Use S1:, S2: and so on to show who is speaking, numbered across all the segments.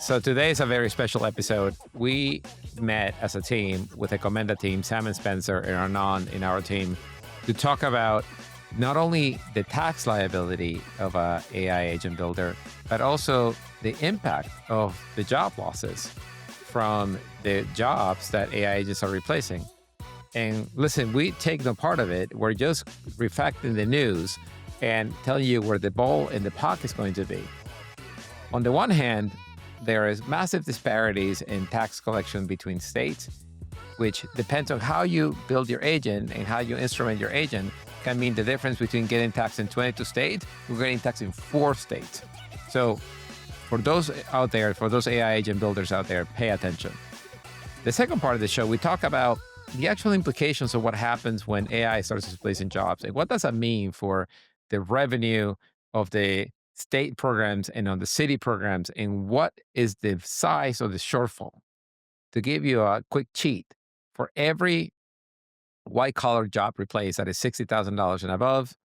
S1: So today is a very special episode. We met as a team with the Commenda team, Sam and Spencer and Arnon in our team, to talk about not only the tax liability of a AI agent builder, but also the impact of the job losses from the jobs that AI agents are replacing. And listen, we take no part of it. We're just reflecting the news and telling you where the ball in the puck is going to be. On the one hand, there is massive disparities in tax collection between states, which depends on how you build your agent and how you instrument your agent can mean the difference between getting taxed in 22 states or getting taxed in 4 states. So for those out there, for those AI agent builders out there, pay attention. The second part of the show, we talk about the actual implications of what happens when AI starts displacing jobs and what does that mean for the revenue of the state programs and on the city programs, and what is the size of the shortfall. To give you a quick cheat, for every white-collar job replaced that is $60,000 and above,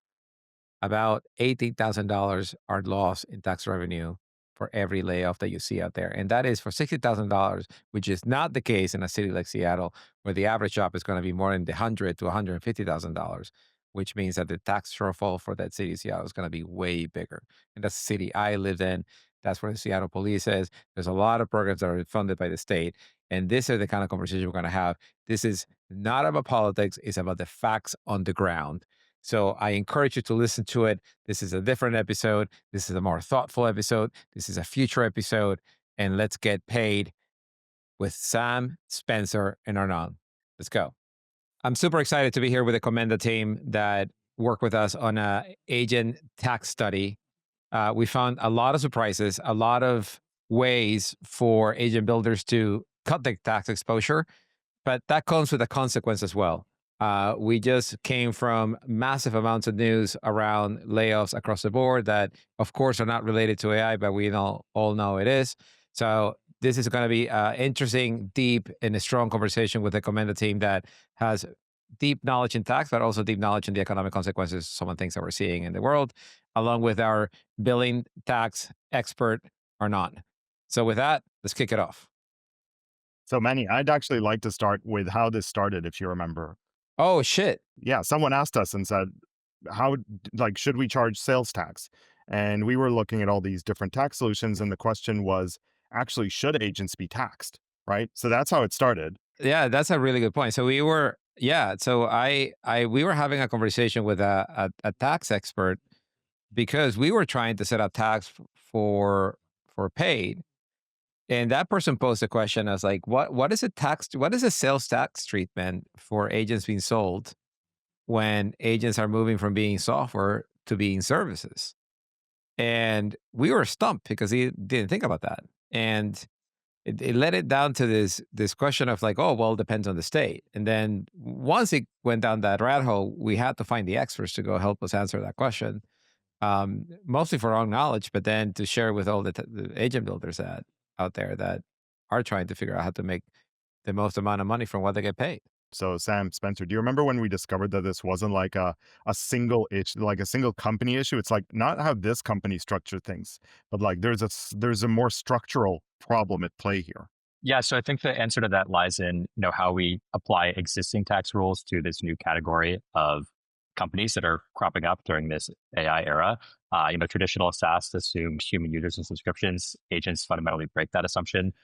S1: about $18,000 are lost in tax revenue for every layoff that you see out there. And that is for $60,000, which is not the case in a city like Seattle, where the average job is going to be more in the $100,000 to $150,000, which means that the tax shortfall for that city, Seattle, is going to be way bigger. And that's the city I lived in. That's where the Seattle police is. There's a lot of programs that are funded by the state. And this is the kind of conversation we're going to have. This is not about politics. It's about the facts on the ground. So I encourage you to listen to it. This is a different episode. This is a more thoughtful episode. This is a future episode. And let's get paid with Sam, Spencer, and Arnon. Let's go. I'm super excited to be here with the Commenda team that worked with us on a agent tax study. We found a lot of surprises, a lot of ways for agent builders to cut their tax exposure, but that comes with a consequence as well. We just came from massive amounts of news around layoffs across the board that, of course, are not related to AI, but we all know it is. So this is going to be interesting, deep, and a strong conversation with the Commenda team that has deep knowledge in tax, but also deep knowledge in the economic consequences of some of the things that we're seeing in the world, along with our billing tax expert, Arnon. So with that, let's kick it off.
S2: So Manny, I'd actually like to start with how this started, if you remember.
S1: Oh, shit.
S2: Yeah, someone asked us and said, should we charge sales tax? And we were looking at all these different tax solutions. And the question was, actually, should agents be taxed? Right? So that's how it started.
S1: Yeah, that's a really good point. So we were, we were having a conversation with a tax expert because we were trying to set up tax for paid. And that person posed a question. I was like, what is a sales tax treatment for agents being sold when agents are moving from being software to being services? And we were stumped because he didn't think about that. And it led it down to this question of like, oh, well, it depends on the state. And then once it went down that rat hole, we had to find the experts to go help us answer that question, mostly for our own knowledge, but then to share with all the agent builders out there that are trying to figure out how to make the most amount of money from what they get paid.
S2: So Sam, Spencer, do you remember when we discovered that this wasn't like a single issue, like a single company issue? It's like not how this company structured things, but like there's a more structural problem at play here.
S3: Yeah, so I think the answer to that lies in how we apply existing tax rules to this new category of companies that are cropping up during this AI era. Traditional SaaS assumed human users and subscriptions. Agents fundamentally break that assumption.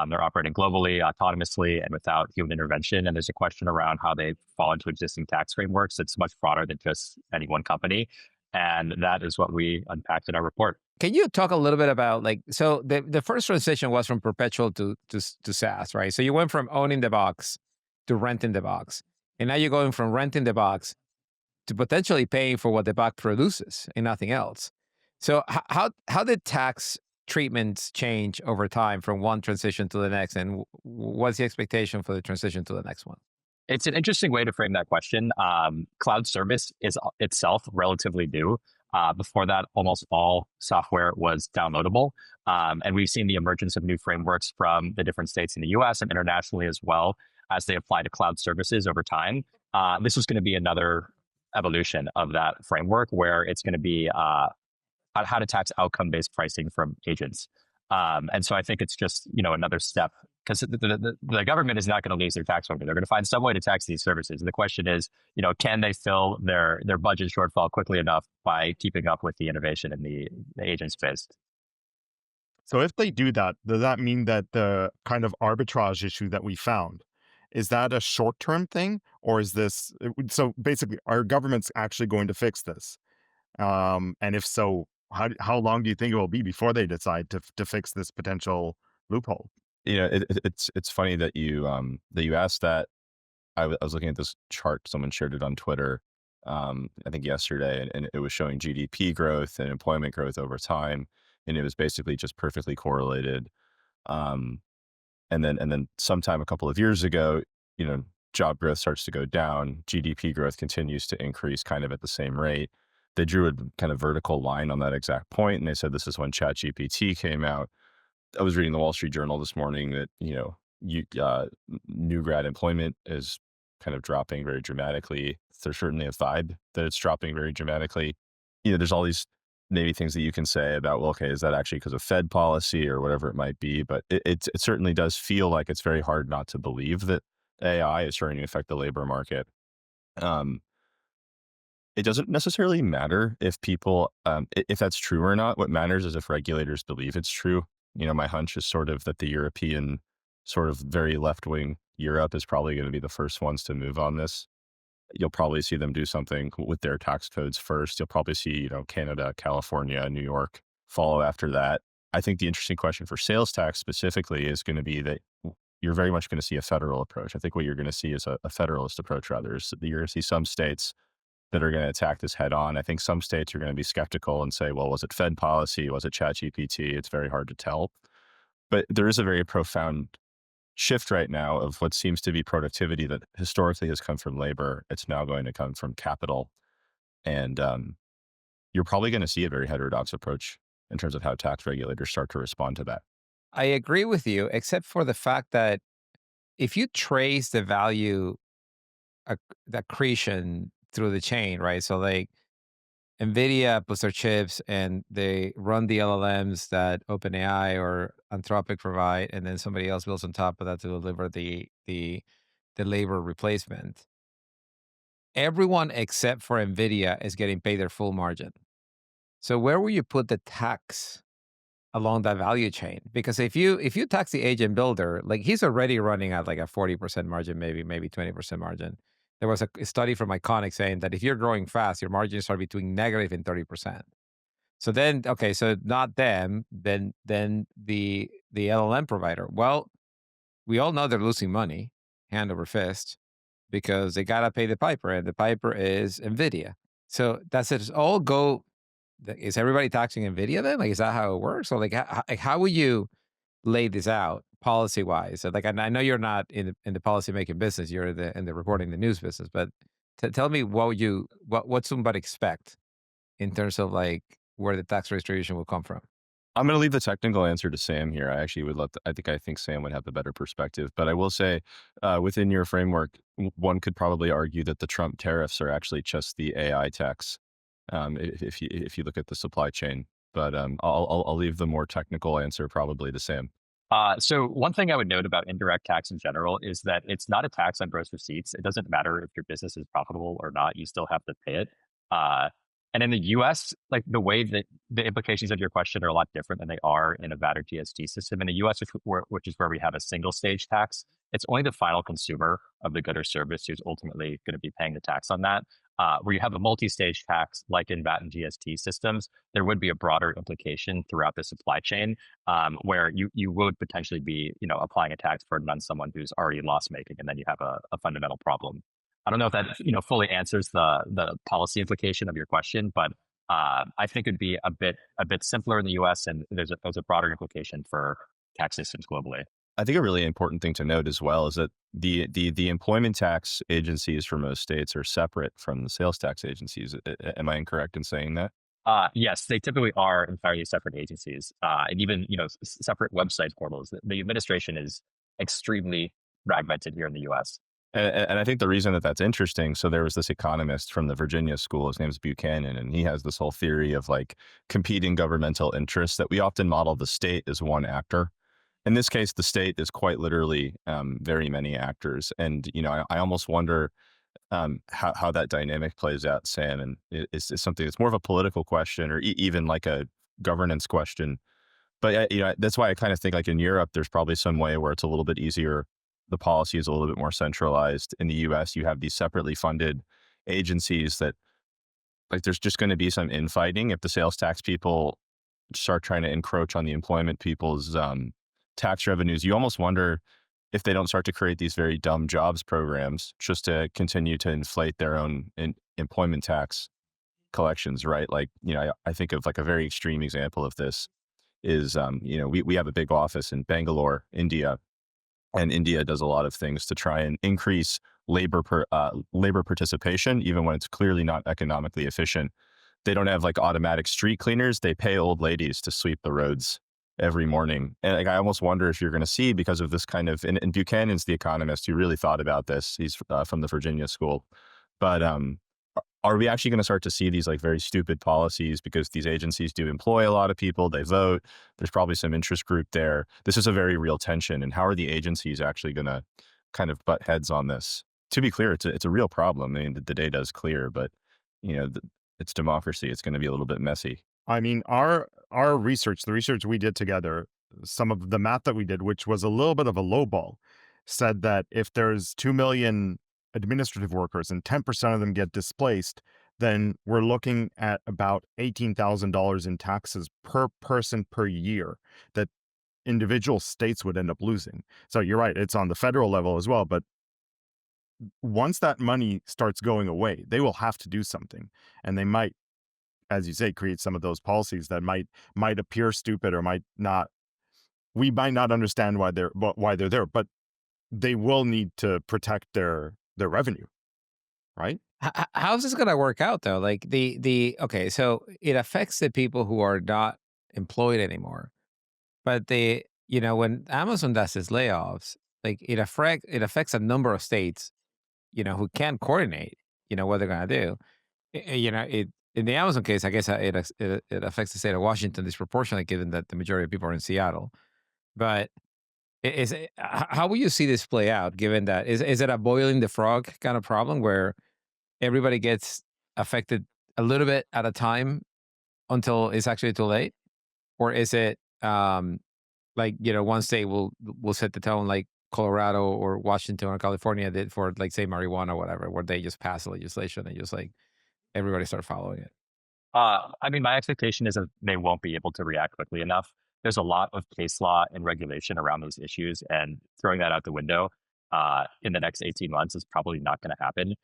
S3: They're operating globally, autonomously, and without human intervention. And there's a question around how they fall into existing tax frameworks. It's much broader than just any one company. And that is what we unpacked in our report.
S1: Can you talk a little bit about so the first transition was from perpetual to SaaS, right? So you went from owning the box to renting the box. And now you're going from renting the box to potentially paying for what the box produces and nothing else. So how did tax treatments change over time from one transition to the next? And what's the expectation for the transition to the next one?
S3: It's an interesting way to frame that question. Cloud service is itself relatively new. Before that, almost all software was downloadable. And we've seen the emergence of new frameworks from the different states in the US and internationally as well as they apply to cloud services over time. This was going to be another evolution of that framework where it's going to be how to tax outcome-based pricing from agents. And so I think it's just, another step, because the government is not going to lose their tax revenue. They're going to find some way to tax these services. And the question is, can they fill their budget shortfall quickly enough by keeping up with the innovation in the agent space?
S2: So if they do that, does that mean that the kind of arbitrage issue that we found, is that a short-term thing, or is this so basically are governments actually going to fix this? And if so, how long do you think it will be before they decide to fix this potential loophole?
S4: It's funny that you asked that. I was looking at this chart. Someone shared it on Twitter, I think yesterday, and it was showing GDP growth and employment growth over time, and it was basically just perfectly correlated. Um, and then sometime a couple of years ago, job growth starts to go down. GDP growth continues to increase kind of at the same rate. They drew a kind of vertical line on that exact point, and they said this is when ChatGPT came out. I was reading the Wall Street Journal this morning that, new grad employment is kind of dropping very dramatically. There's certainly a vibe that it's dropping very dramatically. There's all these maybe things that you can say about, well, okay, is that actually because of Fed policy or whatever it might be? But it certainly does feel like it's very hard not to believe that AI is starting to affect the labor market. Um, it doesn't necessarily matter if people, if that's true or not. What matters is if regulators believe it's true. My hunch is sort of that the European, sort of very left-wing Europe, is probably going to be the first ones to move on this. You'll probably see them do something with their tax codes first. You'll probably see, Canada, California, New York follow after that. I think the interesting question for sales tax specifically is going to be that you're very much going to see a federal approach. I think what you're going to see is a federalist approach, rather. You're going to see some states that are going to attack this head on. I think some states are going to be skeptical and say, well, was it Fed policy? Was it ChatGPT? It's very hard to tell. But there is a very profound shift right now of what seems to be productivity that historically has come from labor. It's now going to come from capital. And you're probably going to see a very heterodox approach in terms of how tax regulators start to respond to that.
S1: I agree with you, except for the fact that if you trace the value the accretion through the chain, right? So like NVIDIA puts their chips and they run the LLMs that OpenAI or Anthropic provide, and then somebody else builds on top of that to deliver the labor replacement. Everyone except for NVIDIA is getting paid their full margin. So where will you put the tax along that value chain? Because if you tax the agent builder, like he's already running at like a 40% margin, maybe 20% margin. There was a study from Iconic saying that if you're growing fast, your margins are between negative and 30%. So then, okay, so not them, then the LLM provider. Well, we all know they're losing money hand over fist because they gotta pay the piper, and the piper is NVIDIA. So does it all go? Is everybody taxing NVIDIA then? Like, is that how it works? Or like, how would you lay this out policy wise? So like, I know you're not in the policy making business. You're in the reporting the news business. But tell me what somebody expect in terms of like where the tax distribution will come from.
S4: I'm going to leave the technical answer to Sam here. I actually would I think Sam would have the better perspective. But I will say, within your framework, one could probably argue that the Trump tariffs are actually just the AI tax. If you look at the supply chain, but I'll leave the more technical answer probably to Sam.
S3: So one thing I would note about indirect tax in general is that it's not a tax on gross receipts. It doesn't matter if your business is profitable or not; you still have to pay it. And in the U.S., like the way that the implications of your question are a lot different than they are in a VAT or GST system. In the U.S., which is where we have a single stage tax, it's only the final consumer of the good or service who's ultimately going to be paying the tax on that. Where you have a multi-stage tax, like in VAT and GST systems, there would be a broader implication throughout the supply chain, where you would potentially be, applying a tax burden on someone who's already loss making, and then you have a fundamental problem. I don't know if that fully answers the policy implication of your question, but I think it'd be a bit simpler in the U.S. and there's a broader implication for tax systems globally.
S4: I think a really important thing to note as well is that the employment tax agencies for most states are separate from the sales tax agencies. Am I incorrect in saying that?
S3: Yes, they typically are entirely separate agencies, and even separate website portals. The administration is extremely fragmented here in the U.S.
S4: And I think the reason that that's interesting, so there was this economist from the Virginia school, his name's Buchanan, and he has this whole theory of like competing governmental interests that we often model the state as one actor. In this case, the state is quite literally very many actors. And, I almost wonder how that dynamic plays out, Sam. And it's something that's more of a political question or even like a governance question. But that's why I kind of think like in Europe, there's probably some way where it's a little bit easier. The policy is a little bit more centralized. In the US, you have these separately funded agencies that like there's just going to be some infighting if the sales tax people start trying to encroach on the employment people's tax revenues. You almost wonder if they don't start to create these very dumb jobs programs just to continue to inflate their own employment tax collections, right? Like, I think of like a very extreme example of this is, we have a big office in Bangalore, India, and India does a lot of things to try and increase labor participation, even when it's clearly not economically efficient. They don't have like automatic street cleaners. They pay old ladies to sweep the roads every morning. And like, I almost wonder if you're going to see because of this kind of, and Buchanan's the economist who really thought about this. He's from the Virginia school. But are we actually going to start to see these like very stupid policies because these agencies do employ a lot of people, they vote, there's probably some interest group there. This is a very real tension. And how are the agencies actually going to kind of butt heads on this? To be clear, it's a real problem. I mean, the data is clear, but it's democracy. It's going to be a little bit messy.
S2: I mean, our research, the research we did together, some of the math that we did, which was a little bit of a lowball, said that if there's 2 million administrative workers and 10% of them get displaced, then we're looking at about $18,000 in taxes per person per year that individual states would end up losing. So you're right, it's on the federal level as well, but once that money starts going away, they will have to do something, and they might, as you say, create some of those policies that might appear stupid or we might not understand why they're there, but they will need to protect their revenue, right?
S1: How's this going to work out though? Like okay, so it affects the people who are not employed anymore, but when Amazon does its layoffs, like it affects a number of states, who can't coordinate, what they're going to do. In the Amazon case, I guess it affects the state of Washington disproportionately, given that the majority of people are in Seattle. But how will you see this play out? Given that is it a boiling the frog kind of problem where everybody gets affected a little bit at a time until it's actually too late, or is it like one state will set the tone like Colorado or Washington or California did for like say marijuana or whatever, where they just pass legislation and just like everybody start following it?
S3: I mean, my expectation is that they won't be able to react quickly enough. There's a lot of case law and regulation around these issues, and throwing that out the window in the next 18 months is probably not going to happen.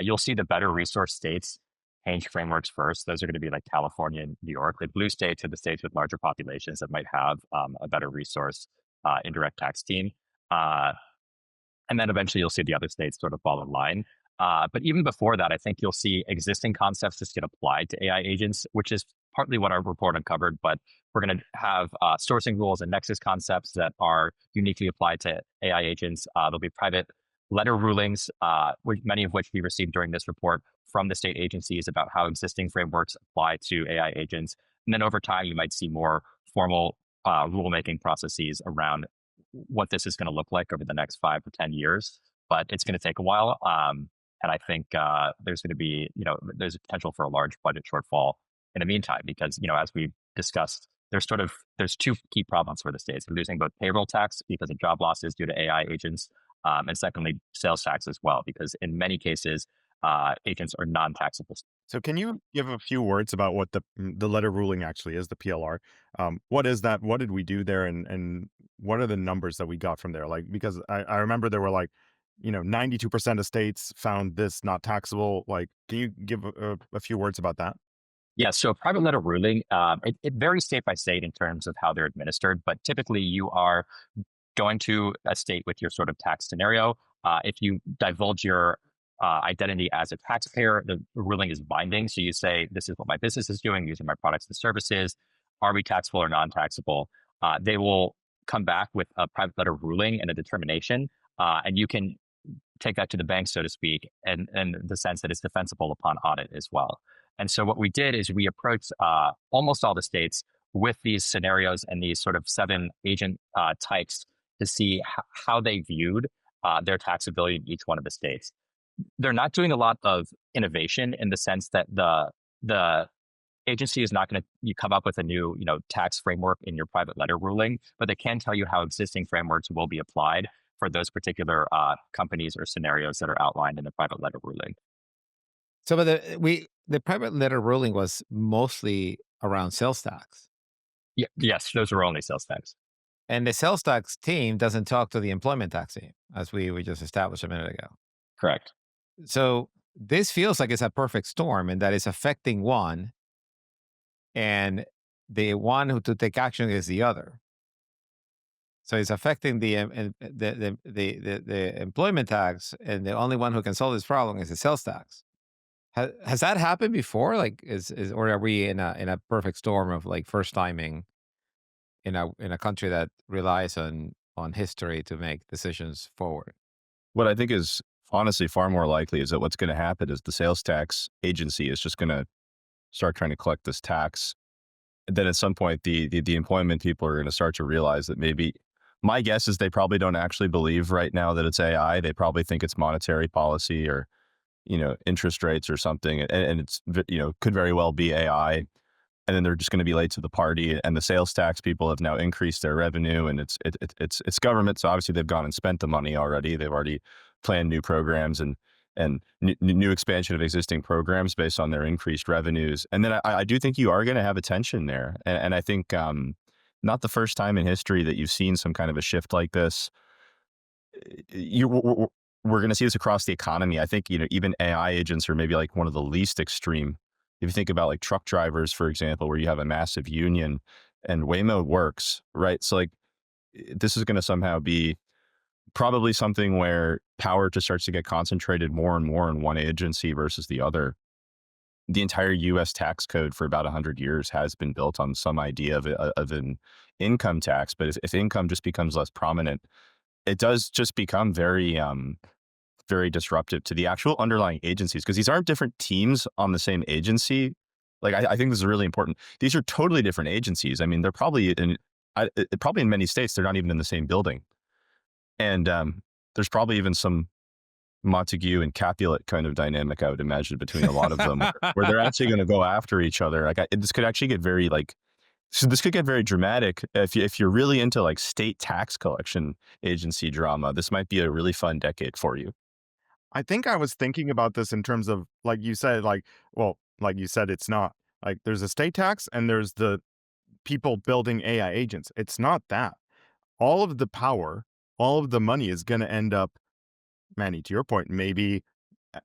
S3: You'll see the better resource states change frameworks first. Those are going to be like California and New York, like blue states are the states with larger populations that might have a better resource indirect tax team. And then eventually you'll see the other states sort of fall in line. But even before that, I think you'll see existing concepts just get applied to AI agents, which is partly what our report uncovered. But we're going to have sourcing rules and nexus concepts that are uniquely applied to AI agents. There'll be private letter rulings, many of which we received during this report from the state agencies about how existing frameworks apply to AI agents. And then over time, you might see more formal rulemaking processes around what this is going to look like over the next 5 to 10 years. But it's going to take a while. And I think there's going to be, there's a potential for a large budget shortfall in the meantime, because, as we discussed, there's two key problems for the states. They're losing both payroll tax because of job losses due to AI agents, and secondly, sales tax as well, because in many cases, agents are non-taxable.
S2: So can you give a few words about what the letter ruling actually is, the PLR? What is that? What did we do there? And what are the numbers that we got from there? Like, because I remember there were like, 92% of states found this not taxable. Like, can you give a few words about that?
S3: Yeah, so a private letter ruling, it varies state by state in terms of how they're administered, but typically you are going to a state with your sort of tax scenario. If you divulge your identity as a taxpayer, the ruling is binding. So you say, this is what my business is doing using my products and services. Are we taxable or non-taxable? They will come back with a private letter ruling and a determination, and you can take that to the bank, so to speak, and the sense that it's defensible upon audit as well. And so what we did is we approached almost all the states with these scenarios and these sort of 7 agent types to see how they viewed their taxability in each one of the states. They're not doing a lot of innovation in the sense that the agency is not going to come up with a new tax framework in your private letter ruling, but they can tell you how existing frameworks will be applied for those particular companies or scenarios that are outlined in the private letter ruling.
S1: So, but the private letter ruling was mostly around sales tax.
S3: Yes, those were only sales tax.
S1: And the sales tax team doesn't talk to the employment tax team, as we just established a minute ago.
S3: Correct.
S1: So this feels like it's a perfect storm, and that is affecting one, and the one who to take action is the other. So it's affecting the employment tax, and the only one who can solve this problem is the sales tax. Has that happened before? Like, or are we in a perfect storm of like first timing in a country that relies on history to make decisions forward?
S4: What I think is honestly far more likely is that what's going to happen is the sales tax agency is just going to start trying to collect this tax. And then at some point, the employment people are going to start to realize that maybe, my guess is they probably don't actually believe right now that it's AI. They probably think it's monetary policy or, interest rates or something. And it's, could very well be AI. And then they're just going to be late to the party. And the sales tax people have now increased their revenue, and it's government. So obviously they've gone and spent the money already. They've already planned new programs and new expansion of existing programs based on their increased revenues. And then I do think you are going to have a tension there. And I think not the first time in history that you've seen some kind of a shift like this. We're going to see this across the economy. I think, even AI agents are maybe like one of the least extreme. If you think about like truck drivers, for example, where you have a massive union and Waymo works, right? So like this is going to somehow be probably something where power just starts to get concentrated more and more in one agency versus the other. The entire U.S. tax code for about 100 years has been built on some idea of an income tax. But if income just becomes less prominent, it does just become very, very disruptive to the actual underlying agencies, because these aren't different teams on the same agency. Like, I think this is really important. These are totally different agencies. I mean, they're probably in many states, they're not even in the same building. And there's probably even some Montague and Capulet kind of dynamic, I would imagine, between a lot of them, where they're actually going to go after each other. Like, this could actually get very this could get very dramatic if you're really into like state tax collection agency drama. This might be a really fun decade for you.
S2: I think I was thinking about this in terms of, like you said, it's not like there's a state tax and there's the people building AI agents. It's not that. All of the power, all of the money is going to end up, Manny, to your point, maybe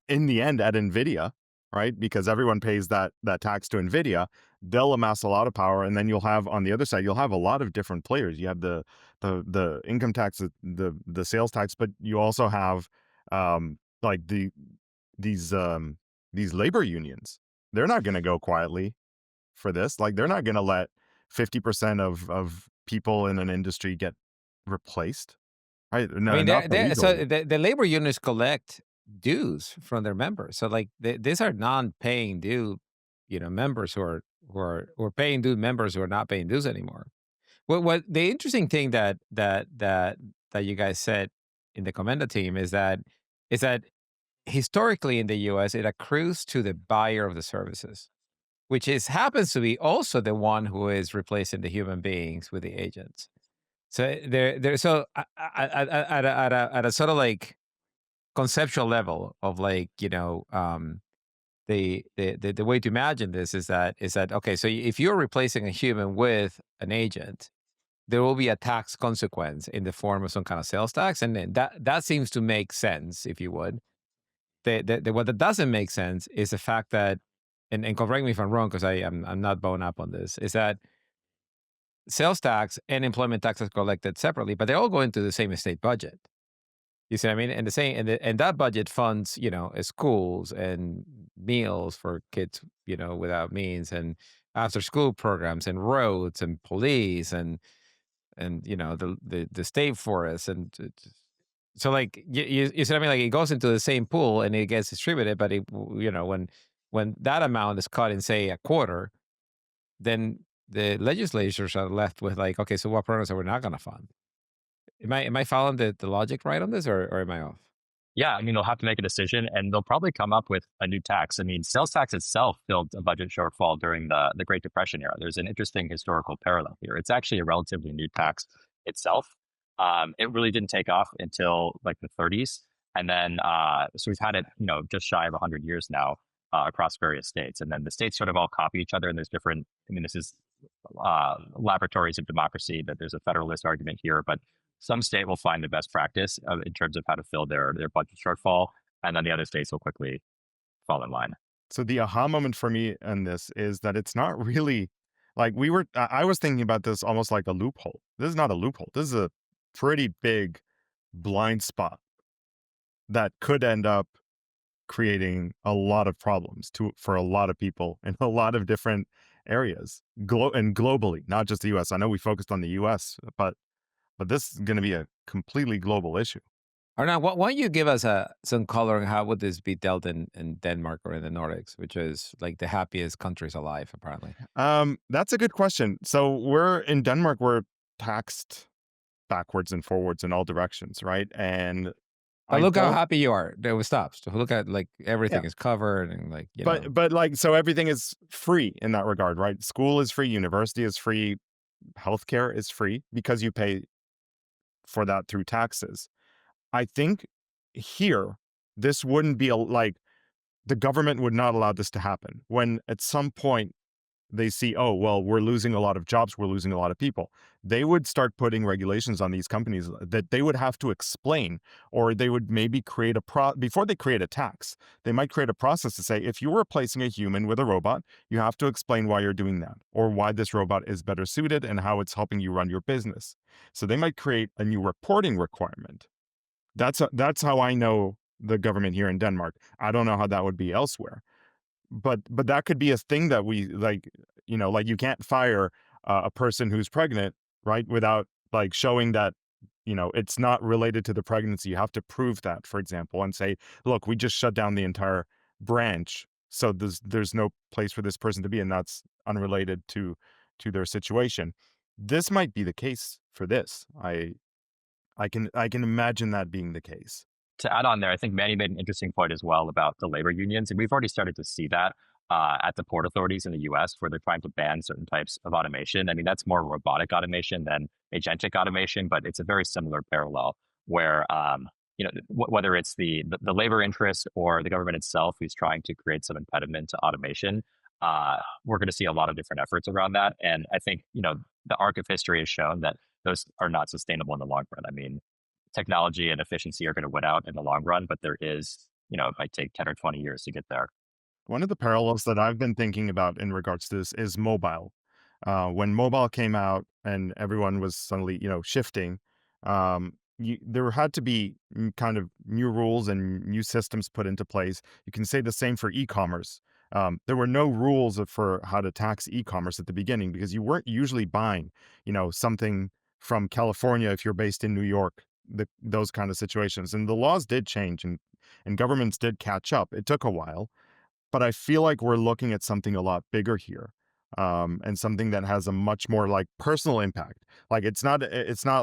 S2: in the end at NVIDIA, right? Because everyone pays that tax to NVIDIA. They'll amass a lot of power, and then you'll have on the other side, you'll have a lot of different players. You have the income tax, the sales tax, but you also have like these labor unions. They're not going to go quietly for this. Like, they're not going to let 50% of people in an industry get replaced. Right? No,
S1: I mean, so the labor unions collect dues from their members. So like these are non-paying due, members who are paying due members who are not paying dues anymore. What the interesting thing that you guys said in the Commenda team is that historically in the U.S. it accrues to the buyer of the services, which happens to be also the one who is replacing the human beings with the agents. So so at a sort of like conceptual level of like, the way to imagine this is that okay, so if you're replacing a human with an agent, there will be a tax consequence in the form of some kind of sales tax, and then that seems to make sense, if you would. What that doesn't make sense is the fact that, and correct me if I'm wrong because I'm not bone up on this, is that sales tax and employment tax are collected separately, but they all go into the same state budget. You see what I mean? And and that budget funds, schools and meals for kids, without means, and after school programs and roads and police and the state forests. And So like you said, I mean, like it goes into the same pool and it gets distributed, but when that amount is cut in say a quarter, then the legislatures are left with like, okay, so what programs are we not going to fund? Am I following the logic right on this, or am I off?
S3: Yeah, I mean, they'll have to make a decision and they'll probably come up with a new tax. I mean, sales tax itself filled a budget shortfall during the Great Depression era. There's an interesting historical parallel here. It's actually a relatively new tax itself. It really didn't take off until like the 30s. And then, so we've had it, just shy of 100 years now across various states. And then the states sort of all copy each other. And there's different, I mean, this is laboratories of democracy, that there's a federalist argument here, but some state will find the best practice in terms of how to fill their budget shortfall, and then the other states will quickly fall in line.
S2: So the aha moment for me in this is that it's not really like I was thinking about this almost like a loophole. This is not a loophole. This is a pretty big blind spot that could end up creating a lot of problems for a lot of people in a lot of different areas, and globally, not just the US. I know we focused on the US, but this is going to be a completely global issue.
S1: Arnaud, why don't you give us some color on how would this be dealt in Denmark or in the Nordics, which is like the happiest countries alive, apparently.
S2: That's a good question. So we're in Denmark, we're taxed backwards and forwards in all directions, right? And
S1: But look how happy you are. It stops. So look at like everything is covered and like
S2: but like so everything is free in that regard, right? School is free, university is free, healthcare is free because you pay for that through taxes. I think here this wouldn't be like the government would not allow this to happen. When at some point they see, oh, well, we're losing a lot of jobs, we're losing a lot of people, they would start putting regulations on these companies that they would have to explain, or they would maybe create before they create a tax, they might create a process to say, if you're replacing a human with a robot, you have to explain why you're doing that, or why this robot is better suited and how it's helping you run your business. So they might create a new reporting requirement. That's how I know the government here in Denmark. I don't know how that would be elsewhere. But that could be a thing that we like you can't fire a person who's pregnant, right, without like showing that it's not related to the pregnancy. You have to prove that, for example, and say, look, we just shut down the entire branch, so there's no place for this person to be, and that's unrelated to their situation. This might be the case for this. I can imagine that being the case.
S3: To add on there, I think Manny made an interesting point as well about the labor unions. And we've already started to see that at the port authorities in the US, where they're trying to ban certain types of automation. I mean, that's more robotic automation than agentic automation, but it's a very similar parallel where, whether it's the labor interest or the government itself who's trying to create some impediment to automation, we're going to see a lot of different efforts around that. And I think, the arc of history has shown that those are not sustainable in the long run. I mean, technology and efficiency are going to win out in the long run, but there is, it might take 10 or 20 years to get there.
S2: One of the parallels that I've been thinking about in regards to this is mobile. When mobile came out and everyone was suddenly, shifting, there had to be kind of new rules and new systems put into place. You can say the same for e-commerce. There were no rules for how to tax e-commerce at the beginning because you weren't usually buying, something from California if you're based in New York. Those kind of situations, and the laws did change, and governments did catch up. It took a while, but I feel like we're looking at something a lot bigger here, and something that has a much more like personal impact. Like it's not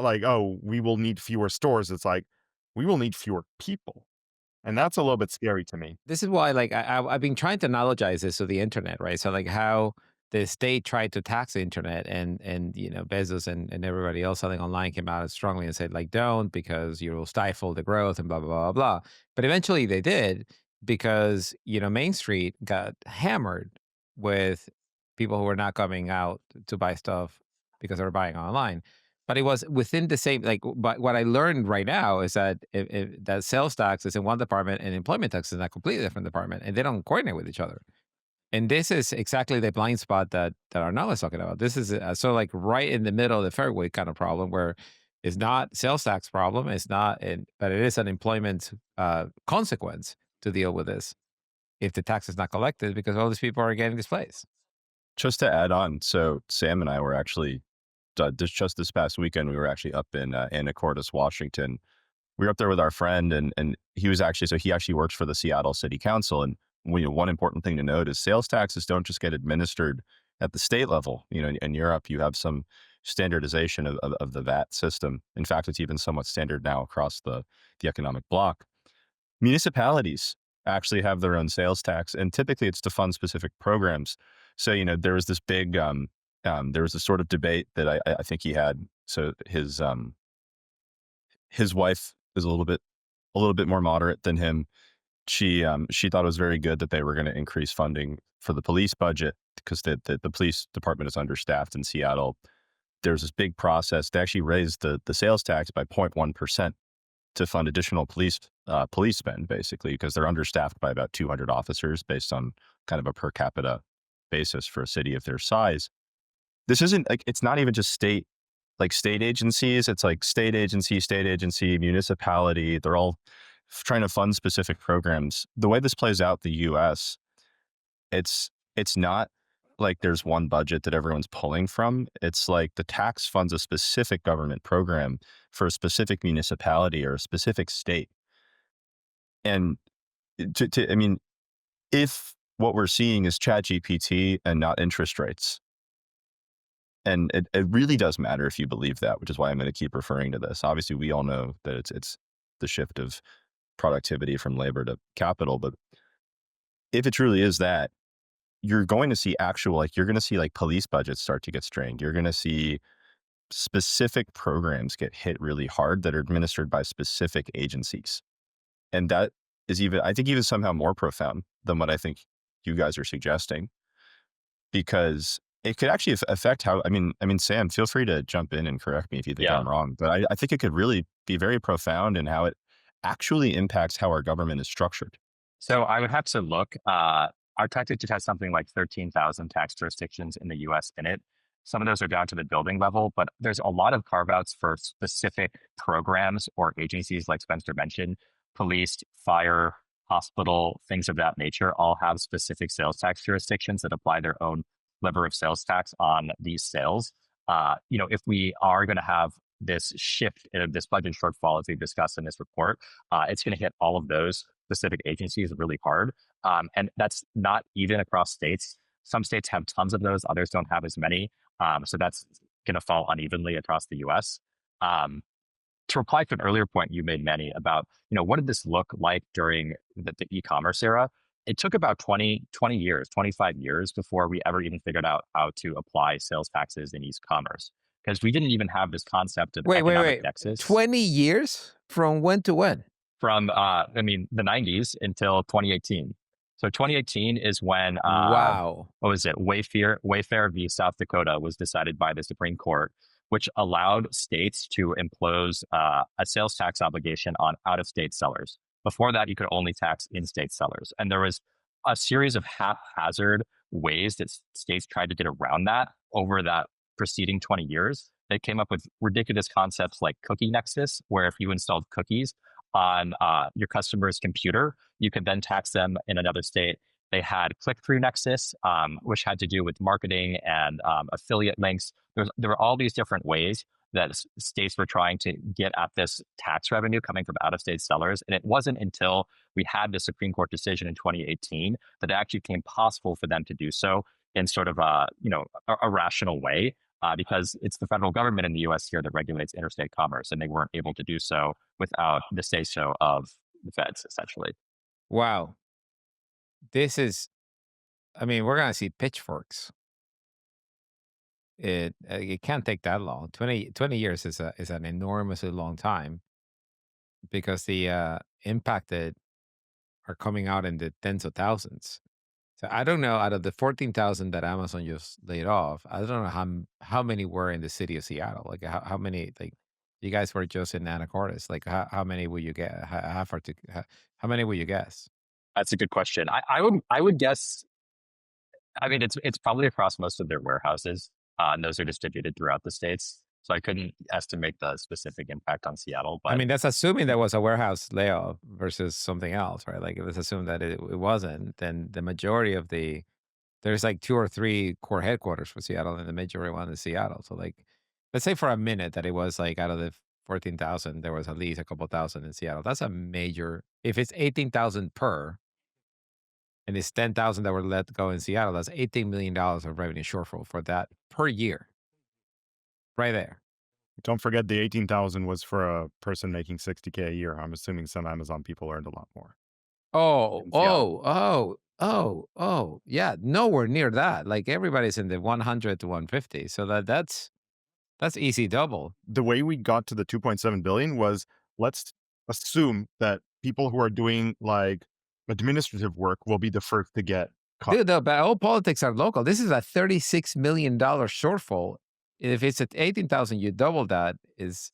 S2: like, oh, we will need fewer stores. It's like we will need fewer people, and that's a little bit scary to me.
S1: This is why, like, I've been trying to analogize this to the internet, right? So, like, how the state tried to tax the internet, and Bezos and everybody else selling online came out strongly and said, like, don't, because you will stifle the growth and blah blah blah blah. But eventually they did, because Main Street got hammered with people who were not coming out to buy stuff because they were buying online. But it was within the same, like, but what I learned right now is that that sales tax is in one department and employment tax is in a completely different department, and they don't coordinate with each other. And this is exactly the blind spot that Arnaud is talking about. This is so like right in the middle of the fairway kind of problem, where it's not sales tax problem, it's not, but it is an employment consequence to deal with this if the tax is not collected, because all these people are getting displaced.
S4: Just to add on, so Sam and I were actually just this past weekend, we were actually up in Anacortes, Washington, we were up there with our friend, and he was actually, so he actually works for the Seattle City Council. And one important thing to note is sales taxes don't just get administered at the state level. In Europe, you have some standardization of the VAT system. In fact, it's even somewhat standard now across the economic bloc. Municipalities actually have their own sales tax, and typically it's to fund specific programs. So, there was this big, there was this sort of debate that I think he had. So his wife is a little bit more moderate than him. She thought it was very good that they were going to increase funding for the police budget because the police department is understaffed in Seattle. There's this big process. They actually raised the sales tax by 0.1% to fund additional police spend, basically, because they're understaffed by about 200 officers based on kind of a per capita basis for a city of their size. This isn't like, it's not even just state agencies. It's like state agency, municipality. They're all trying to fund specific programs. The way this plays out in the US, it's not like there's one budget that everyone's pulling from. It's like the tax funds a specific government program for a specific municipality or a specific state. And I mean, if what we're seeing is ChatGPT and not interest rates, and it really does matter if you believe that, which is why I'm going to keep referring to this. Obviously, we all know that it's the shift of productivity from labor to capital. But if it truly is that, you're going to see you're going to see like police budgets start to get strained. You're going to see specific programs get hit really hard that are administered by specific agencies. And that is I think even somehow more profound than what I think you guys are suggesting, because it could actually affect how, I mean, Sam, feel free to jump in and correct me if you think I'm wrong, but I think it could really be very profound in how it actually impacts how our government is structured.
S3: So I would have to look. Our tax district has something like 13,000 tax jurisdictions in the US in it. Some of those are down to the building level, but there's a lot of carve outs for specific programs or agencies, like Spencer mentioned. Police, fire, hospital, things of that nature all have specific sales tax jurisdictions that apply their own level of sales tax on these sales. If we are going to have this shift in this budget shortfall, as we've discussed in this report, it's going to hit all of those specific agencies really hard. And that's not even across states. Some states have tons of those, others don't have as many. So that's going to fall unevenly across the US. To reply to an earlier point you made, Manny, about, what did this look like during the e-commerce era? It took about 20 years, 25 years before we ever even figured out how to apply sales taxes in e-commerce, because we didn't even have this concept of economic nexus.
S1: 20 years? From when to when?
S3: From, the 90s until 2018. So 2018 is when,
S1: wow.
S3: What was it? Wayfair v. South Dakota was decided by the Supreme Court, which allowed states to impose a sales tax obligation on out-of-state sellers. Before that, you could only tax in-state sellers. And there was a series of haphazard ways that states tried to get around that over that preceding 20 years. They came up with ridiculous concepts like cookie nexus, where if you installed cookies on your customer's computer, you could then tax them in another state. They had click-through nexus, which had to do with marketing and affiliate links. There were all these different ways that states were trying to get at this tax revenue coming from out-of-state sellers. And it wasn't until we had the Supreme Court decision in 2018 that it actually became possible for them to do so in sort of a rational way, because it's the federal government in the US here that regulates interstate commerce, and they weren't able to do so without the say-so of the feds, essentially.
S1: Wow. This is, we're going to see pitchforks. It can't take that long. 20 years is an enormously long time, because the impacted are coming out in the tens of thousands. So I don't know, out of the 14,000 that Amazon just laid off, I don't know how many were in the city of Seattle. Like how many, like you guys were just in Anacortes. Like how many will you get? How many will you guess?
S3: That's a good question. I would guess, it's probably across most of their warehouses, and those are distributed throughout the states. So I couldn't estimate the specific impact on Seattle. But
S1: that's assuming there was a warehouse layoff versus something else, right? Like if it's assumed that it wasn't, then the majority of there's like 2 or 3 core headquarters for Seattle, and the majority one is Seattle. So like, let's say for a minute that it was like out of the 14,000. There was at least a couple thousand in Seattle. That's a major. If it's 18,000 per, and it's 10,000 that were let go in Seattle, that's $18 million of revenue shortfall for that per year, right there.
S2: Don't forget the 18,000 was for a person making 60K a year. I'm assuming some Amazon people earned a lot more.
S1: Yeah, nowhere near that. Like everybody's in the 100 to 150. So that's easy double.
S2: The way we got to the 2.7 billion was, let's assume that people who are doing like administrative work will be the first to get cut.
S1: Dude, but all politics are local. This is a $36 million shortfall. If it's at 18,000, you double that is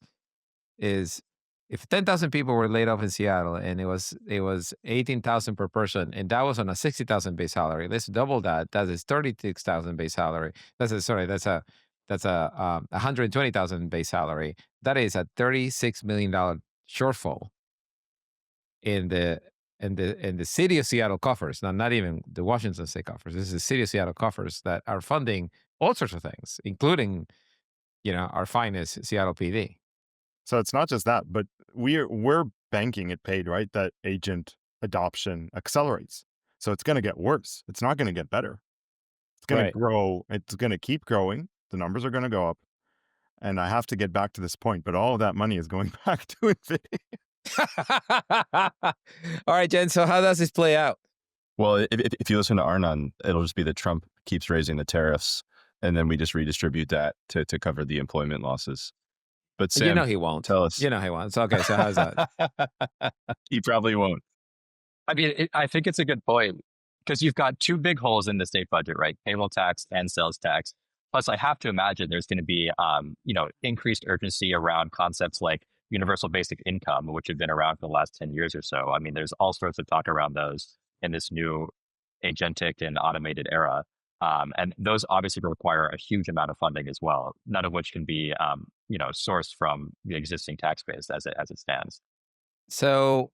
S1: if 10,000 people were laid off in Seattle and it was 18,000 per person, and that was on a 60,000 base salary. Let's double that. That is 36,000 base salary. That's a 120,000 base salary. That is a $36 million shortfall in the city of Seattle coffers. Now, not even the Washington State coffers. This is the city of Seattle coffers that are funding all sorts of things, including, our finest Seattle PD.
S2: So it's not just that, but we're banking it paid, right? That agent adoption accelerates. So it's going to get worse. It's not going to get better. It's going to grow. It's going to keep growing. The numbers are going to go up. And I have to get back to this point, but all of that money is going back to Nvidia.
S1: All right, Jen. So how does this play out?
S4: Well, if you listen to Arnon, it'll just be that Trump keeps raising the tariffs, and then we just redistribute that to cover the employment losses. But Sam,
S1: he won't.
S4: Tell us.
S1: He won't. Okay, so how's that?
S4: He probably won't.
S3: I mean, I think it's a good point because you've got two big holes in the state budget, right? Payroll tax and sales tax. Plus, I have to imagine there's going to be, increased urgency around concepts like universal basic income, which have been around for the last 10 years or so. I mean, there's all sorts of talk around those in this new agentic and automated era. And those obviously require a huge amount of funding as well, none of which can be, sourced from the existing tax base as it stands.
S1: So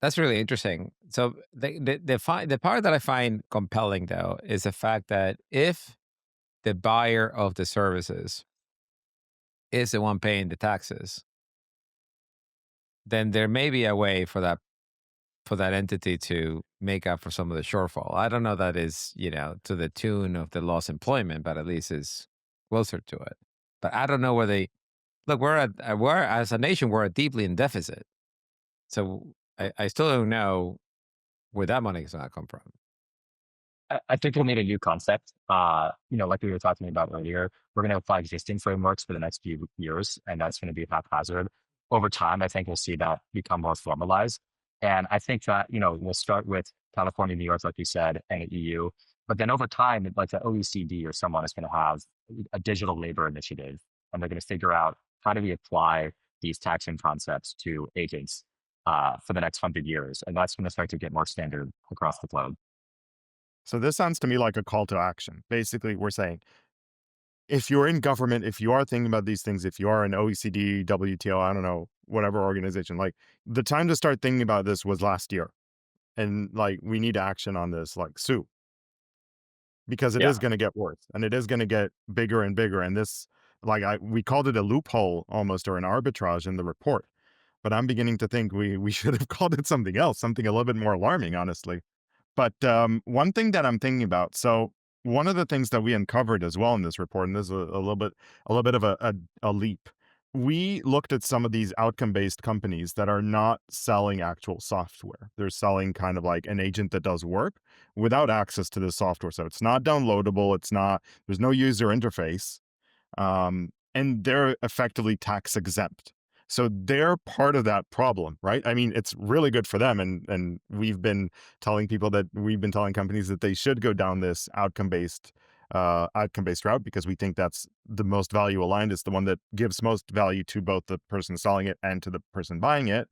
S1: that's really interesting. So the part that I find compelling, though, is the fact that if the buyer of the services is the one paying the taxes, then there may be a way for that entity to make up for some of the shortfall. I don't know that is, to the tune of the lost employment, but at least is closer to it. But I don't know where we're as a nation, we're deeply in deficit. So I still don't know where that money is going to come from.
S3: I think we'll need a new concept. Like we were talking about earlier, we're going to apply existing frameworks for the next few years, and that's going to be haphazard. Over time, I think we'll see that become more formalized. And I think that, we'll start with California, New York, like you said, and the EU. But then over time, like the OECD or someone is going to have a digital labor initiative, and they're going to figure out how do we apply these taxing concepts to agents for the next 100 years. And that's going to start to get more standard across the globe.
S2: So this sounds to me like a call to action. Basically, we're saying, if you're in government, if you are thinking about these things, if you are an OECD, WTO, I don't know, whatever organization, like the time to start thinking about this was last year. And like, we need action on this, like soon. Because it is going to get worse, and it is going to get bigger and bigger. And this, we called it a loophole almost, or an arbitrage in the report. But I'm beginning to think we should have called it something else, something a little bit more alarming, honestly. But one thing that I'm thinking about, so one of the things that we uncovered as well in this report, and this is a little bit of a leap, we looked at some of these outcome-based companies that are not selling actual software. They're selling kind of like an agent that does work without access to the software. So it's not downloadable. There's no user interface. And they're effectively tax exempt. So they're part of that problem, right? I mean, it's really good for them. And we've been telling companies that they should go down this outcome-based route, because we think that's the most value aligned. It's the one that gives most value to both the person selling it and to the person buying it.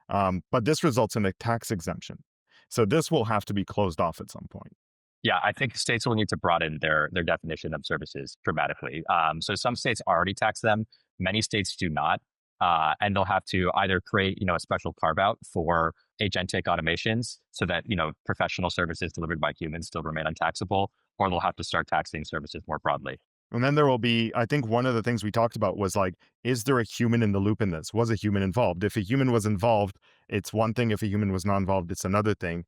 S2: But this results in a tax exemption. So this will have to be closed off at some point.
S3: Yeah, I think states will need to broaden their definition of services dramatically. So some states already tax them. Many states do not. And they'll have to either create, a special carve out for agentic automations so that, professional services delivered by humans still remain untaxable, or they'll have to start taxing services more broadly.
S2: And then there will be, I think one of the things we talked about was like, is there a human in the loop in this? Was a human involved? If a human was involved, it's one thing. If a human was not involved, it's another thing.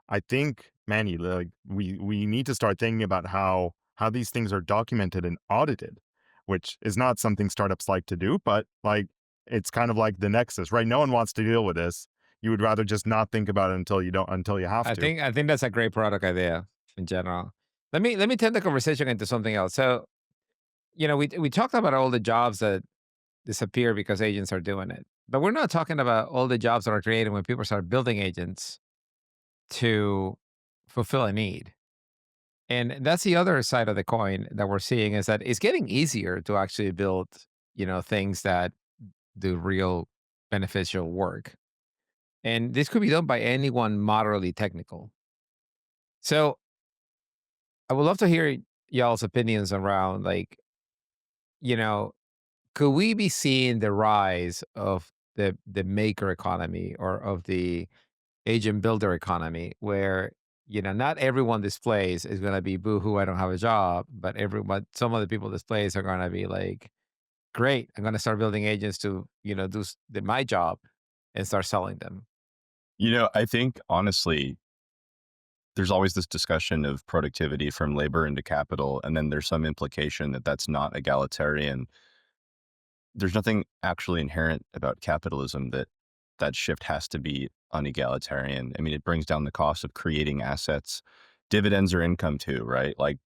S2: I think, Manny, like we need to start thinking about how these things are documented and audited, which is not something startups like to do, but like it's kind of like the nexus, right? No one wants to deal with this. You would rather just not think about it until you have to.
S1: I think that's a great product idea in general. Let me turn the conversation into something else. So, we talked about all the jobs that disappear because agents are doing it. But we're not talking about all the jobs that are created when people start building agents to fulfill a need. And that's the other side of the coin that we're seeing is that it's getting easier to actually build, things that do real beneficial work. And this could be done by anyone moderately technical. So I would love to hear y'all's opinions around like, you know, could we be seeing the rise of the maker economy or of the agent builder economy where not everyone displays is going to be boohoo, I don't have a job, but everyone, some of the people displays are going to be like, great, I'm going to start building agents to do my job and start selling them.
S4: I think honestly, there's always this discussion of productivity from labor into capital, and then there's some implication that that's not egalitarian. There's nothing actually inherent about capitalism that shift has to be unegalitarian. I mean, it brings down the cost of creating assets. Dividends are income too, right? Like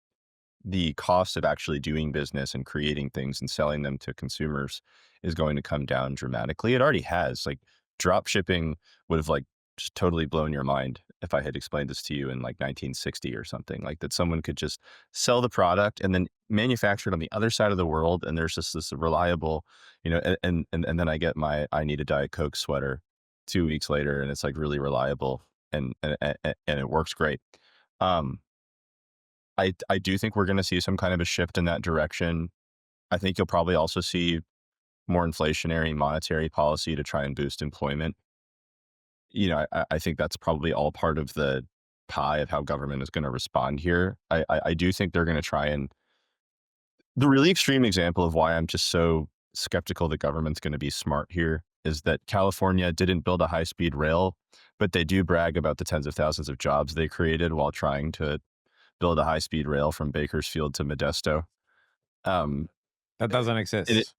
S4: the cost of actually doing business and creating things and selling them to consumers is going to come down dramatically. It already has. Like drop shipping would have like just totally blown your mind if I had explained this to you in like 1960 or something, like that someone could just sell the product and then manufacture it on the other side of the world. And there's just this reliable, and then I get my I need a Diet Coke sweater 2 weeks later and it's like really reliable and it works great. Um, I do think we're going to see some kind of a shift in that direction. I think you'll probably also see more inflationary monetary policy to try and boost employment. I think that's probably all part of the pie of how government is going to respond here. I do think they're going to try and the really extreme example of why I'm just so skeptical the government's going to be smart here is that California didn't build a high-speed rail, but they do brag about the tens of thousands of jobs they created while trying to build a high-speed rail from Bakersfield to Modesto.
S1: That doesn't exist.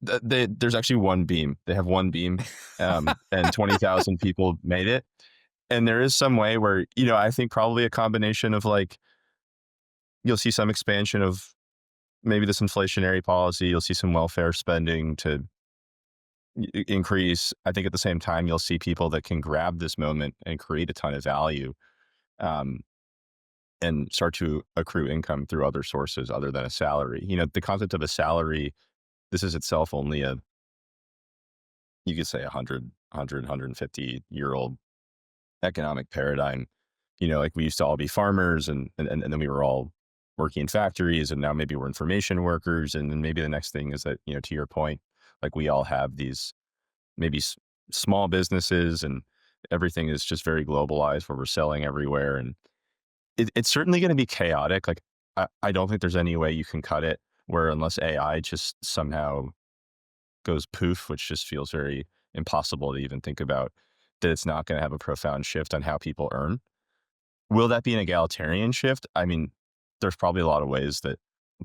S4: There's actually one beam. They have one beam, and 20,000 people made it. And there is some way where, I think probably a combination of like, you'll see some expansion of maybe this inflationary policy. You'll see some welfare spending to increase. I think at the same time, you'll see people that can grab this moment and create a ton of value. And start to accrue income through other sources other than a salary. The concept of a salary, this is itself only you could say 150-year-old economic paradigm. Like we used to all be farmers and then we were all working in factories and now maybe we're information workers. And then maybe the next thing is that, to your point, like we all have these maybe small businesses and everything is just very globalized where we're selling everywhere. And it's certainly going to be chaotic. Like, I don't think there's any way you can cut it where unless AI just somehow goes poof, which just feels very impossible to even think about, that it's not going to have a profound shift on how people earn. Will that be an egalitarian shift? I mean, there's probably a lot of ways that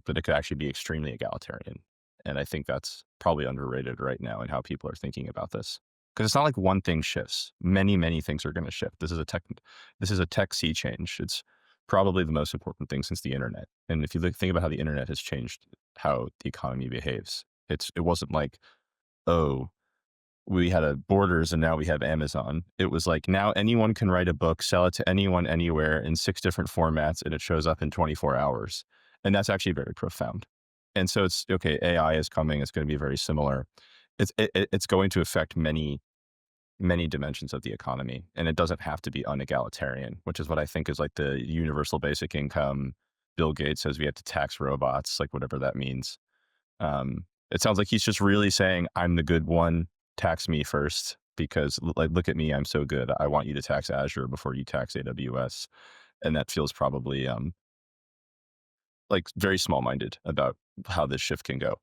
S4: it could actually be extremely egalitarian. And I think that's probably underrated right now in how people are thinking about this. Because it's not like one thing shifts. Many, many things are going to shift. This is a tech sea change. It's probably the most important thing since the internet. And if you think about how the internet has changed how the economy behaves, it wasn't like, oh, we had a Borders and now we have Amazon. It was like now anyone can write a book, sell it to anyone, anywhere in 6 different formats, and it shows up in 24 hours. And that's actually very profound. And so it's okay. AI is coming. It's going to be very similar. It's going to affect many dimensions of the economy, and it doesn't have to be unegalitarian, which is what I think is like the universal basic income. Bill Gates says we have to tax robots, like whatever that means. It sounds like he's just really saying, I'm the good one, tax me first, because like, look at me, I'm so good. I want you to tax Azure before you tax AWS. And that feels probably like very small-minded about how this shift can go.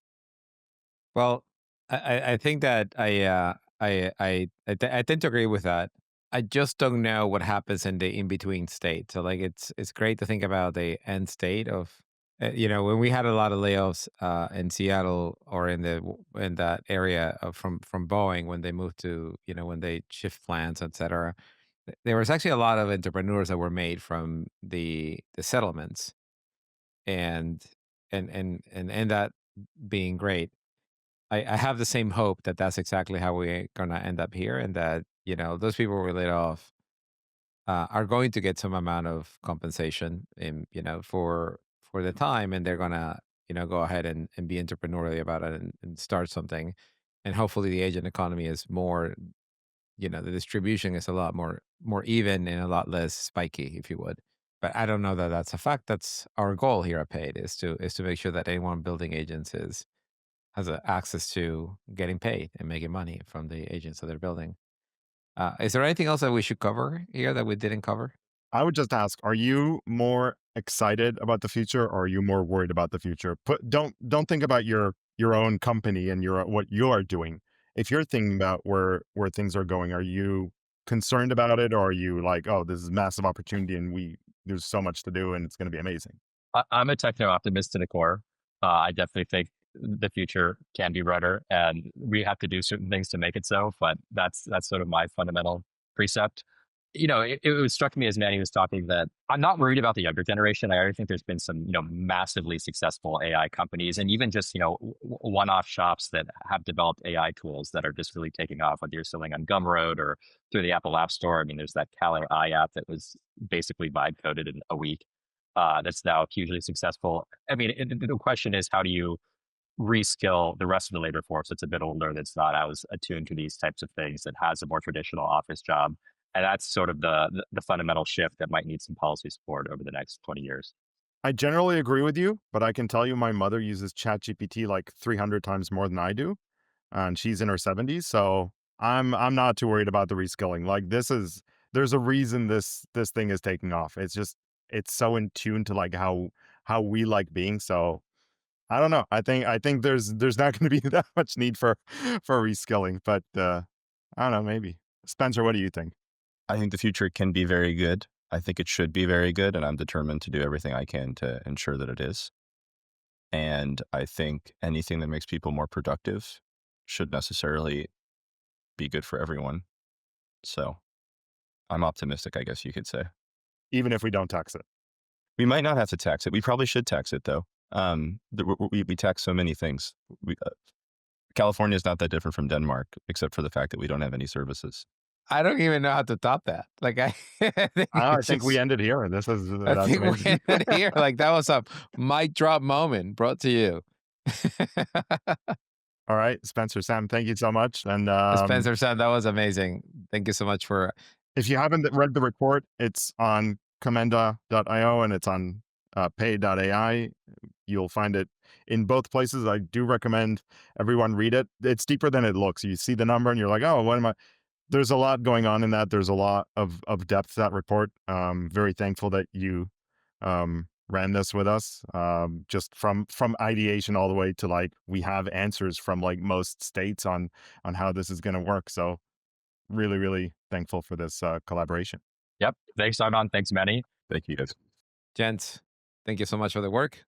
S1: Well, I think that I tend to agree with that. I just don't know what happens in the in between state. So like it's great to think about the end state of when we had a lot of layoffs in Seattle or in that area from Boeing when they moved to when they shift plants, etc. There was actually a lot of entrepreneurs that were made from the settlements and and that being great. I have the same hope that that's exactly how we're gonna end up here, and that those people who were laid off are going to get some amount of compensation in for the time, and they're gonna go ahead and be entrepreneurial about it and start something, and hopefully the agent economy is more the distribution is a lot more even and a lot less spiky, if you would. But I don't know that that's a fact. That's our goal here at Paid is to make sure that anyone building agents has access to getting paid and making money from the agents that they're building. Is there anything else that we should cover here that we didn't cover?
S2: I would just ask, are you more excited about the future or are you more worried about the future? Don't think about your own company and your what you are doing. If you're thinking about where things are going, are you concerned about it or are you like, oh, this is massive opportunity and there's so much to do and it's going to be amazing?
S3: I'm a techno optimist to the core. I definitely think the future can be brighter, and we have to do certain things to make it so. But that's sort of my fundamental precept. It struck me as Manny was talking that I'm not worried about the younger generation. I already think there's been some massively successful AI companies, and even just one-off shops that have developed AI tools that are just really taking off. Whether you're selling on Gumroad or through the Apple App Store. I mean, there's that Cal AI app that was basically vibe coded in a week. That's now hugely successful. I mean, the question is, how do you reskill the rest of the labor force that's a bit older, that's not as attuned to these types of things, that has a more traditional office job? And that's sort of the fundamental shift that might need some policy support over the next 20 years.
S2: I generally agree with you, but I can tell you my mother uses ChatGPT like 300 times more than I do, and she's in her 70s, so I'm not too worried about the reskilling. Like there's a reason this thing is taking off. It's so in tune to like how we like being. So I don't know. I think there's not going to be that much need for reskilling, but I don't know, maybe. Spencer, what do you think?
S4: I think the future can be very good. I think it should be very good, and I'm determined to do everything I can to ensure that it is. And I think anything that makes people more productive should necessarily be good for everyone. So I'm optimistic, I guess you could say.
S2: Even if we don't tax it.
S4: We might not have to tax it. We probably should tax it, though. We tax so many things. California is not that different from Denmark, except for the fact that we don't have any services.
S1: I don't even know how to top that. Like
S2: I think we ended here. That's
S1: we
S2: amazing.
S1: ended here. Like that was a mic drop moment brought to you.
S2: All right, Spencer, Sam, thank you so much. And
S1: Spencer, Sam, that was amazing. Thank you so much for.
S2: If you haven't read the report, it's on Commenda.io and it's on pay.ai. You'll find it in both places. I do recommend everyone read it. It's deeper than it looks. You see the number and you're like, oh, what am I? There's a lot going on in that. There's a lot of depth to that report. Very thankful that you ran this with us. Just from ideation all the way to like we have answers from like most states on how this is going to work. So really, really thankful for this collaboration.
S3: Yep. Thanks, Arnon. Thanks, Manny.
S4: Thank you, guys.
S1: Gents, thank you so much for the work.